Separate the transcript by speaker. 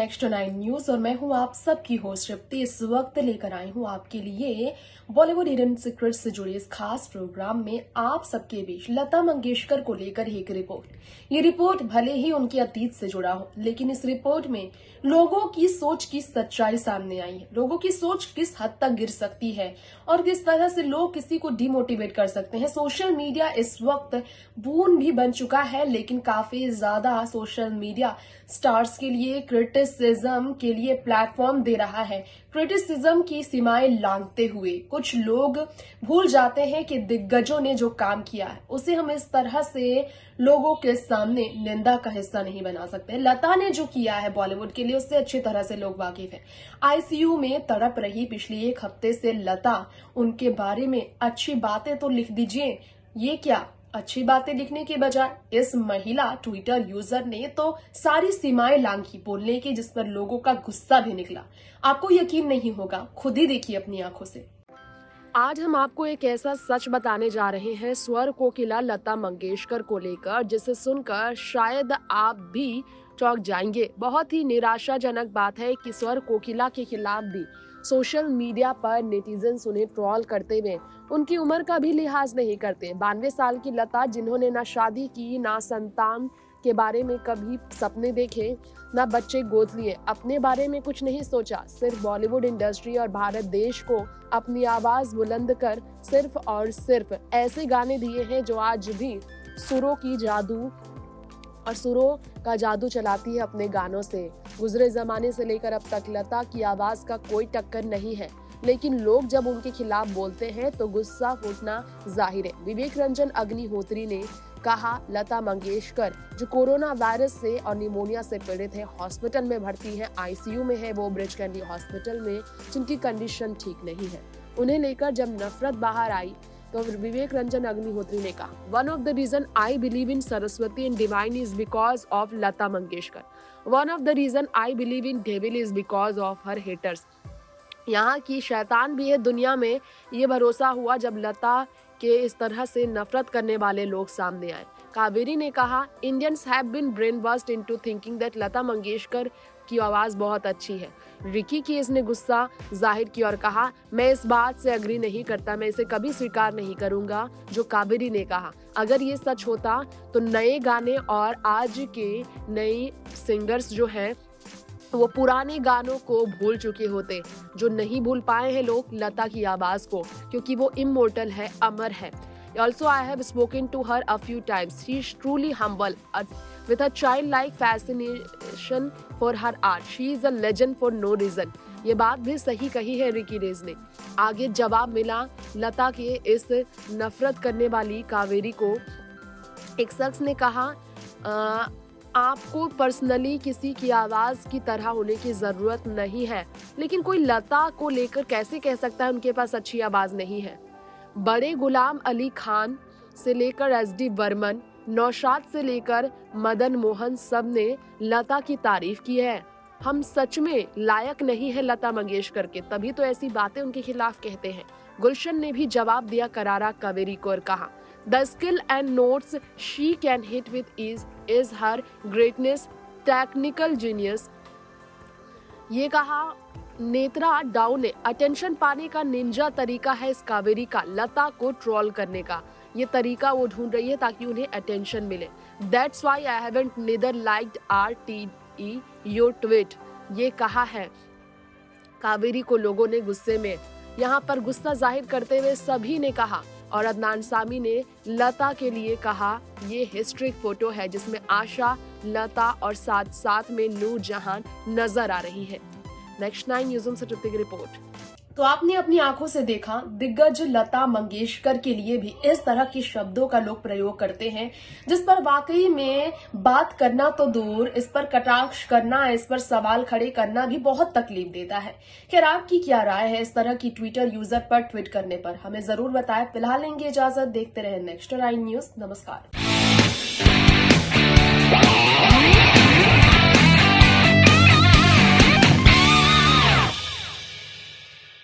Speaker 1: Next 9 news और मैं हूं आप सबकी होस्ट तृप्ति। इस वक्त लेकर आई हूं आपके लिए बॉलीवुड हिडन सीक्रेट से जुड़े इस खास प्रोग्राम में आप सबके बीच लता मंगेशकर को लेकर एक रिपोर्ट। ये रिपोर्ट भले ही उनके अतीत से जुड़ा हो, लेकिन इस रिपोर्ट में लोगों की सोच की सच्चाई सामने आई है। लोगों की सोच किस हद तक गिर सकती है और किस तरह से लोग किसी को डिमोटिवेट कर सकते हैं। सोशल मीडिया इस वक्त बून भी बन चुका है, लेकिन काफी ज्यादा सोशल मीडिया स्टार्स के लिए क्रिटिसिज्म के लिए प्लेटफॉर्म दे रहा है। क्रिटिसिज्म की सीमाएं लांघते हुए कुछ लोग भूल जाते हैं कि दिग्गजों ने जो काम किया है उसे हम इस तरह से लोगों के सामने निंदा का हिस्सा नहीं बना सकते। लता ने जो किया है बॉलीवुड के लिए उससे अच्छी तरह से लोग वाकिफ हैं। आईसीयू में तड़प रही पिछले एक हफ्ते से लता, उनके बारे में अच्छी बातें तो लिख दीजिए। ये क्या, अच्छी बातें लिखने के बजाय इस महिला ट्विटर यूजर ने तो सारी सीमाएं लांघी बोलने की, जिस पर लोगों का गुस्सा भी निकला। आपको यकीन नहीं होगा, खुद ही देखिए अपनी आंखों से। आज हम आपको एक ऐसा सच बताने जा रहे हैं स्वर कोकिला लता मंगेशकर को लेकर, जिसे सुनकर शायद आप भी चौंक जाएंगे। बहुत ही निराशाजनक बात है कि स्वर कोकिला के खिलाफ भी सोशल मीडिया पर नेटिजन्स उन्हें ट्रोल करते हुए उनकी उम्र का भी लिहाज नहीं करते। 92 साल की लता, जिन्होंने ना शादी की, ना संतान के बारे में कभी सपने देखे, ना बच्चे गोद लिए, अपने बारे में कुछ नहीं सोचा, सिर्फ बॉलीवुड इंडस्ट्री और भारत देश को अपनी आवाज बुलंद कर सिर्फ और सिर्फ ऐसे गाने दिए हैं जो आज भी सुरों का जादू चलाती है अपने गानों से। गुजरे जमाने से लेकर अब तक लता की आवाज का कोई टक्कर नहीं है, लेकिन लोग जब उनके खिलाफ बोलते हैं तो गुस्सा फूटना जाहिर है। विवेक रंजन अग्निहोत्री ने कहा, लता मंगेशकर जो कोरोना वायरस से और निमोनिया से पीड़ित है, हॉस्पिटल में भर्ती है, आईसीयू में है, वो ब्रिज कैंडी हॉस्पिटल में, जिनकी कंडीशन ठीक नहीं है। उन्हें लेकर जब नफरत बाहर आई तो विवेक रंजन अग्निहोत्री ने कहा, one of the reason I believe in Saraswati and divine is because of Lata Mangeshkar. One of the reason I believe in devil is because of her haters. यहाँ की शैतान भी है दुनिया में, ये भरोसा हुआ जब लता के इस तरह से नफरत करने वाले लोग सामने आए। कावेरी ने कहा, Indians have been brain washed into thinking that Lata Mangeshkar की आवाज बहुत अच्छी है। रिकी केस ने गुस्सा जाहिर किया और कहा, मैं इस बात से अग्री नहीं करता, मैं इसे कभी स्वीकार नहीं करूंगा जो कावेरी ने कहा। अगर ये सच होता तो नए गाने और आज के नए सिंगर्स जो हैं वो पुराने गानों को भूल चुके होते। जो नहीं भूल पाए हैं लोग लता की आवाज को, क्योंकि वो इमोर्टल है, अमर है। Also, I have spoken to her a few times. She is truly humble, with a childlike fascination for her art. She is a legend for no reason. ये बात भी सही कही है रिकी रेज ने। आगे जवाब मिला लता के इस नफरत करने वाली कावेरी को। एक शख्स ने कहा, आपको पर्सनली किसी की आवाज की तरह होने की जरूरत नहीं है, लेकिन कोई लता को लेकर कैसे कह सकता है उनके पास अच्छी आवाज नहीं है। बड़े गुलाम अली खान से लेकर एसडी बर्मन, नौशाद से लेकर मदन मोहन, सब ने लता की तारीफ की है। हम सच में लायक नहीं है लता मंगेशकर के, तभी तो ऐसी बातें उनके खिलाफ कहते हैं। गुलशन ने भी जवाब दिया करारा कावेरी को और कहा, the skill and notes she can hit with is her greatness, technical genius. ये कहा नेत्रा डाउ ने, अटेंशन पाने का निंजा तरीका है इस कावेरी का, लता को ट्रोल करने का ये तरीका वो ढूंढ रही है ताकि उन्हें अटेंशन मिले। That's why I haven't neither liked RTE your tweet. ये कहा है कावेरी को लोगों ने गुस्से में। यहाँ पर गुस्सा जाहिर करते हुए सभी ने कहा, और अदनान सामी ने लता के लिए कहा, ये हिस्ट्रिक फोटो है जिसमें आशा, लता और साथ साथ में नूर जहां नजर आ रही है। नेक्स्ट 9 न्यूज़ से तृप्ति की रिपोर्ट। तो आपने अपनी आंखों से देखा, दिग्गज लता मंगेशकर के लिए भी इस तरह के शब्दों का लोग प्रयोग करते हैं, जिस पर वाकई में बात करना तो दूर, इस पर कटाक्ष करना, इस पर सवाल खड़े करना भी बहुत तकलीफ देता है। खैर, आपकी क्या राय है इस तरह की ट्विटर यूजर पर ट्वीट करने पर, हमें जरूर बताएं। फिलहाल लेंगे इजाजत, देखते रहे नेक्स्ट 9 न्यूज़। नमस्कार।